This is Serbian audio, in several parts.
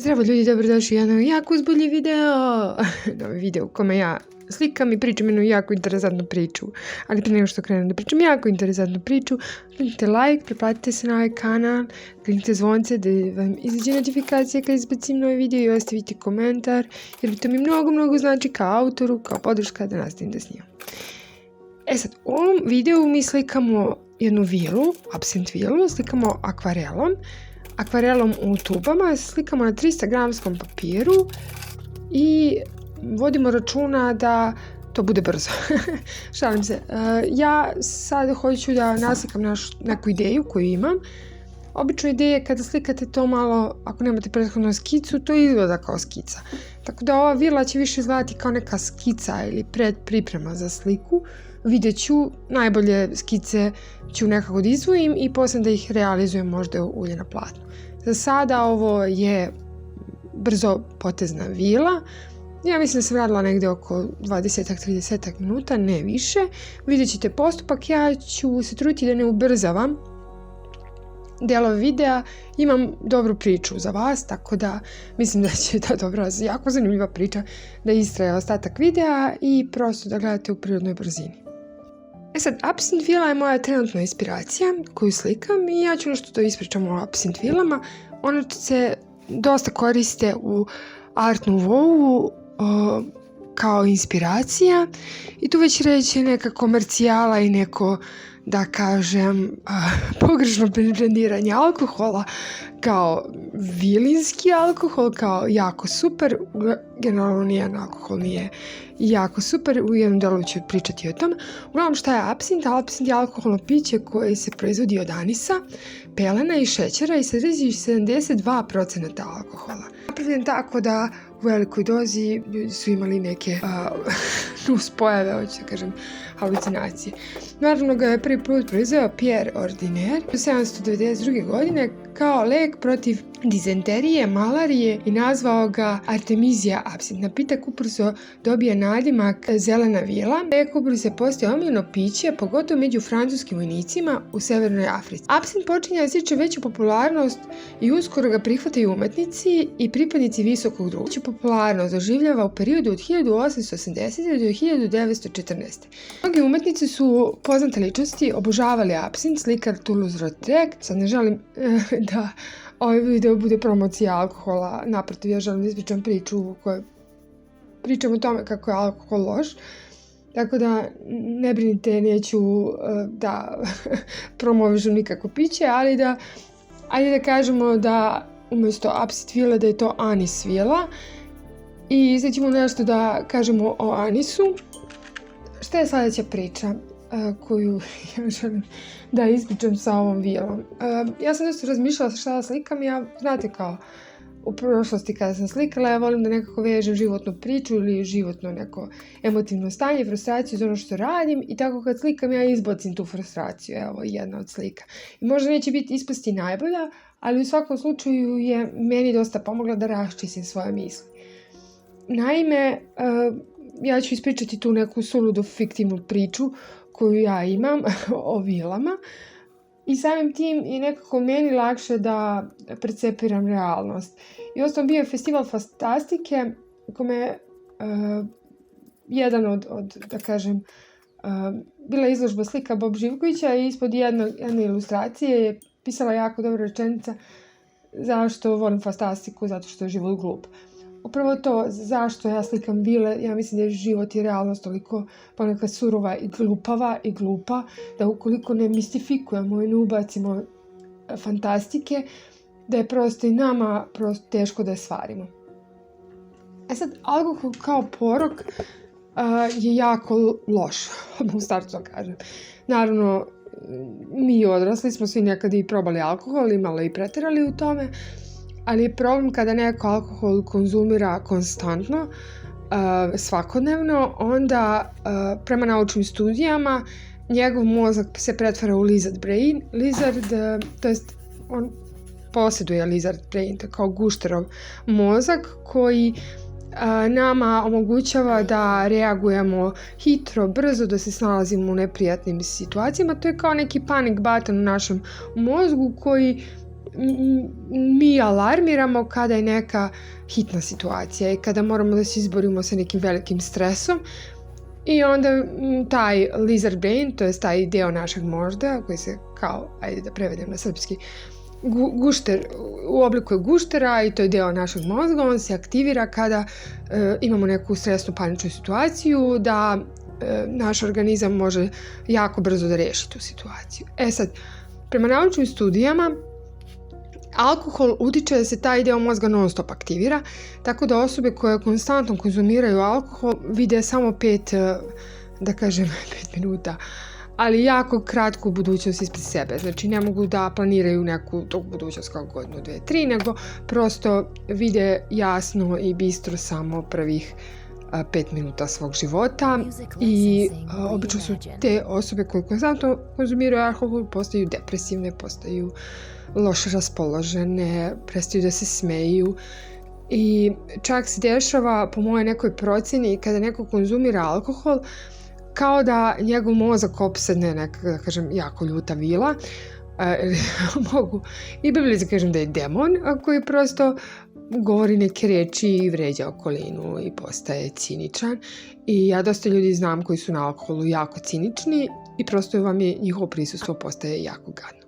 Zdravo ljudi, dobrodošli u jedan jako uzbudljiv video. Novi video u kome ja slikam i pričam jednu jako interesantnu priču. Ali prije nego što krenem da pričam jako interesantnu priču, kliknite like, pretplatite se na ovaj kanal, kliknite zvonce da vam izađe notifikacija kad izbacim novi video i ostavite komentar, jer to mi mnogo znači kao autoru, kao podrška da nastavim da snimam. E sad, u ovom videu mi slikamo jednu vilu, absent vilu, slikamo akvarelom u tubama, slikamo na 300 gramskom papiru i vodimo računa da to bude brzo. Šalim se. Ja sad hoću da naslikam neku ideju koju imam. Obično ideje kada slikate to malo, ako nemate prethodnu skicu, to izgleda kao skica. Tako da ova vila će više izgledati kao neka skica ili predpriprema za sliku. Vidjet ću, najbolje skice ću nekako da izdvojim i poslije da ih realizujem možda u ulje na platnu. Za sada ovo je brzo potezna vila. Ja mislim da sam radila negdje oko 20-30 minuta, ne više. Vidjet ćete postupak, ja ću se truditi da ne ubrzavam delove videa. Imam dobru priču za vas, tako da mislim da će ta dobra, jako zanimljiva priča da istraje ostatak videa i prosto da gledate u prirodnoj brzini. E sad, absent vila je moja trenutna inspiracija koju slikam i ja ću nešto to ispričam o absent vilama. One se dosta koriste u Art Nouveau kao inspiracija i tu već reći neka komercijala i neko, da kažem, pogrešno brendiranje alkohola kao vilinski alkohol, kao jako super. Generalno nijedan alkohol nije jako super, u jednom delu ću pričati o tom. Uglavnom, šta je absint? Absint je alkoholno piće koje se proizvodi od anisa, pelena i šećera i sadrži 72% alkohola. Napravljen tako da u velikoj dozi ljudi su imali neke nuspojave, hoću da kažem, halucinacije. Naravno ga je prvi put proizveo Pierre Ordinaire u 1792. godine kao lek protiv dizenterije, malarije i nazvao ga Artemisia absint. Napitak ubrzo dobije nadimak zelena vila. Lek ubrzo je postao omiljeno piće, pogotovo među francuskim vojnicima u Severnoj Africi. Absint počinje da stiče veću popularnost i uskoro ga prihvataju umetnici i pripadnici visokog društva. Veću popularnost doživljava u periodu od 1880. do 1914. Mnogi umetnici su poznate ličnosti, obožavali absint, slikar Toulouse-Lautrec. Sad ne želim da ovaj video bude promocija alkohola, naprotiv, ja želim da ispričam priču u kojoj pričam o tome kako je alkohol loš, tako da ne brinite, neću da promovišem nikako piće, ali ajde da kažemo da umjesto absint vile da je to anis vila. I sad ćemo nešto da kažemo o anisu. Šta je sljedeća priča koju ja želim da ispričam sa ovom vilom? Ja sam dosta razmišljala šta da slikam. Ja, znate, kao u prošlosti kada sam slikala, ja volim da nekako vežem životnu priču ili životno neko emotivno stanje, frustraciju za ono što radim i tako kad slikam ja izbacim tu frustraciju. Evo jedna od slika. I možda neće biti ispasti najbolja, ali u svakom slučaju je meni dosta pomogla da raščistim svoje misli. Naime, ja ću ispričati tu neku suludu fiktivnu priču koju ja imam o vilama i samim tim je nekako meni lakše da percepiram realnost. I osnovno bio je festival fantastike u kome jedan od da kažem, bila je izložba slika Bob Živkovića i ispod jedne ilustracije je pisala jako dobra rečenica zašto volim fantastiku, zato što je život glup. Upravo to, zašto ja slikam vile, ja mislim da je život i realnost toliko ponekad surova i glupava i glupa, da ukoliko ne mistifikujemo i ne ubacimo fantastike, da je prosto i nama teško da je stvarimo. E sad, alkohol kao porok je jako loš, u startu da kažem. Naravno, mi odrasli smo svi nekad i probali alkohol i malo i pretjerali u tome, ali je problem kada neko alkohol konzumira konstantno, svakodnevno, onda prema naučnim studijama njegov mozak se pretvara u lizard brain. To jest on posjeduje lizard brain, to je kao gušterov mozak koji nama omogućava da reagujemo hitro, brzo, da se snalazimo u neprijatnim situacijama. To je kao neki panic button u našem mozgu koji mi alarmiramo kada je neka hitna situacija i kada moramo da se izborimo sa nekim velikim stresom. I onda taj lizard brain, to je taj deo našeg mozga koji se kao, ajde da prevedem na srpski, gušter, u obliku je guštera i to je deo našeg mozga, on se aktivira kada imamo neku stresnu paničnu situaciju da naš organizam može jako brzo da reši tu situaciju. Sad, prema naučnim studijama, alkohol utiče da se taj deo mozga non stop aktivira, tako da osobe koje konstantno konzumiraju alkohol vide samo 5 minuta, ali jako kratku budućnost ispred sebe. Znači ne mogu da planiraju neku budućnost kao godinu, 2, 3, nego prosto vide jasno i bistro samo prvih 5 minuta svog života i obično su te osobe koje konstantno konzumiraju alkohol postaju depresivne, postaju loše raspoložene, prestaju da se smeju i čak se dešava po mojoj nekoj procjeni kada neko konzumira alkohol kao da njegov mozak opsedne neka, da kažem, jako ljuta vila. Mogu i bibliski kažem da je demon koji prosto govori neke reči i vređa okolinu i postaje ciničan. I ja dosta ljudi znam koji su na alkoholu jako cinični i prosto vam je njihovo prisustvo postaje jako gadno.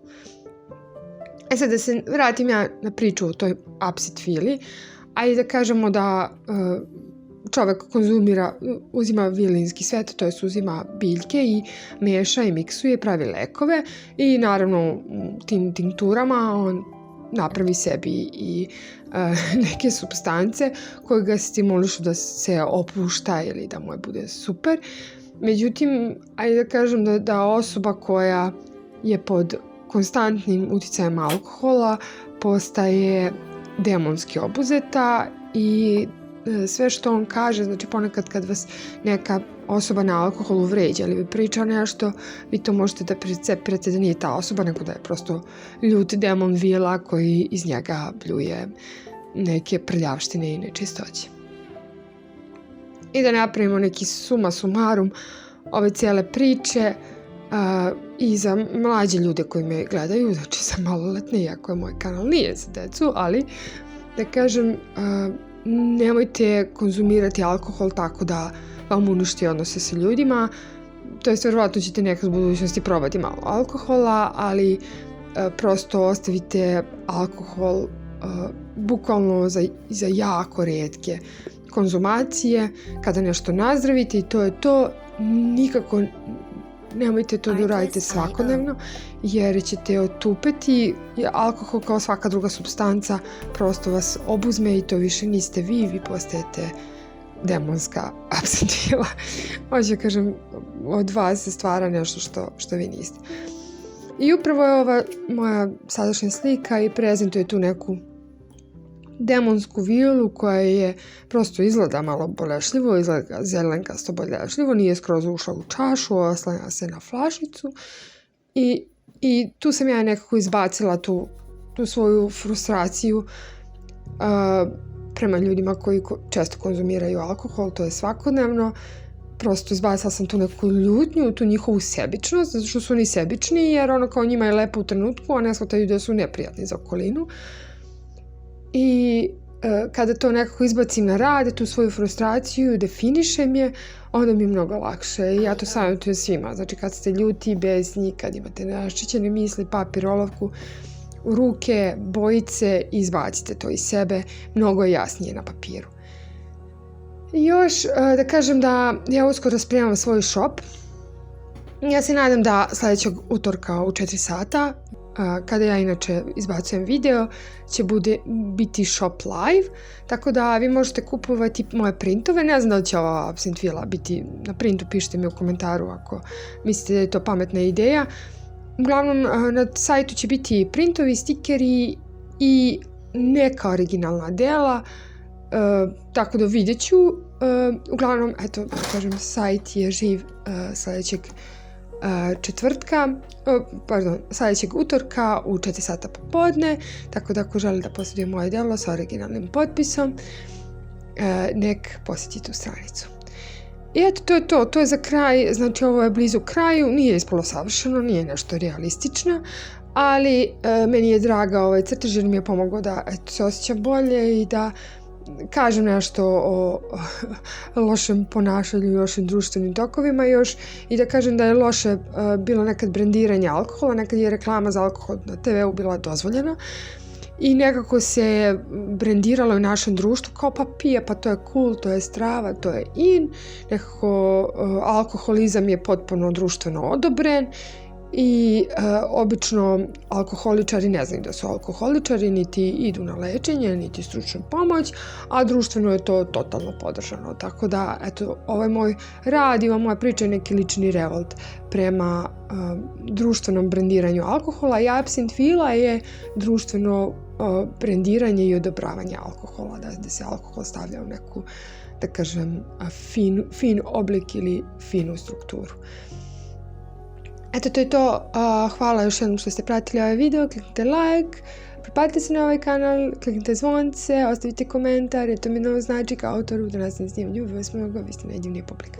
Sad da se vratim ja na priču o toj upset fili, ajde da kažemo da čovek uzima vilinski svet, to jest uzima biljke i meša i miksuje, pravi lekove i naravno tim tinkturama on napravi sebi i neke supstance koje ga stimulišu da se opušta ili da mu bude super. Međutim, ajde da kažem da osoba koja je pod konstantnim uticajem alkohola postaje demonski obuzeta i sve što on kaže, znači ponekad kad vas neka osoba na alkoholu vređa ili vi priča nešto, vi to možete da percepirate da nije ta osoba, nego da je prosto ljut demon vila koji iz njega bljuje neke prljavštine i nečistoće. I da napravimo neki suma sumarum ove cijele priče i za mlađe ljude koji me gledaju, znači za maloletne, iako je moj kanal nije za decu, ali da kažem, nemojte konzumirati alkohol tako da vam uništi odnose sa ljudima. To jest, verovatno ćete nekad u budućnosti probati malo alkohola, ali prosto ostavite alkohol bukvalno za jako retke konzumacije. Kada nešto nazdravite i to je to, nikako nemojte to da uradite svakodnevno, jer ćete otupeti. Alkohol kao svaka druga supstanca prosto vas obuzme i to više niste vi postajete demonska apsentila. Hoće kažem, od vas se stvara nešto što vi niste. I upravo je ova moja sadašnja slika i prezentuje tu neku demonsku vilu koja je prosto izgleda malo bolešljivo, izgleda zelenkasto bolešljivo, nije skroz ušla u čašu, oslanja se na flašicu i tu sam ja nekako izbacila tu svoju frustraciju prema ljudima koji često konzumiraju alkohol, to je svakodnevno. Prosto izbacila sam tu neku ljutnju, tu njihovu sebičnost, zato što su oni sebični, jer ono kao njima je lepo u trenutku, a ne shvataju da su neprijatni za okolinu. I kada to nekako izbacim na rad, tu svoju frustraciju, definišem je, onda mi je mnogo lakše. I ja to savjetujem svima. Znači kad ste ljuti, besni, kad imate raščićene misli, papir, olovku u ruke, bojice, izbacite to iz sebe. Mnogo je jasnije na papiru. I još da kažem da ja uskoro spremam svoj shop. Ja se nadam da sljedećeg utorka u 4 sata, kada ja inače izbacujem video, će biti shop live, tako da vi možete kupovati moje printove. Ne znam da li će ova absent vila biti na printu, pišite mi u komentaru ako mislite da je to pametna ideja. Uglavnom, na sajtu će biti printovi, stikeri i neka originalna dela, tako da vidjet ću. Uglavnom, eto, da kažem, sajt je živ sljedećeg sljedećeg utorka u 4 sata popodne, tako da ako želi da posjeduje moje delo sa originalnim potpisom, nek posjeti tu stranicu. I eto, to je za kraj, znači ovo je blizu kraju, nije ispalo savršeno, nije nešto realistično, ali meni je draga ovaj crtež jer mi je pomogao da se osjećam bolje i da kažem nešto o lošem ponašanju i lošim društvenim tokovima još i da kažem da je loše bilo nekad brendiranje alkohola, nekad je reklama za alkohol na TV-u bila dozvoljena i nekako se brendiralo u našem društvu kao pa pije, pa to je cool, to je strava, to je in, nekako alkoholizam je potpuno društveno odobren i obično alkoholičari ne znaju da su alkoholičari, niti idu na lečenje, niti stručnu pomoć, a društveno je to totalno podržano. Tako da, eto, ovaj moj rad i ova moja priča je neki lični revolt prema društvenom brendiranju alkohola i absint fila je društveno brendiranje i odobravanje alkohola, da se alkohol stavlja u neku, da kažem, fin oblik ili finu strukturu. Eto, to je to. Hvala još jednom što ste pratili ovaj video. Kliknite like, pretplatite se na ovaj kanal, kliknite zvonce, ostavite komentar, jer to mi mnogo znači kao autoru da nas ne snimam. Ljubim vas mnogo, vi ste najdivnija publika.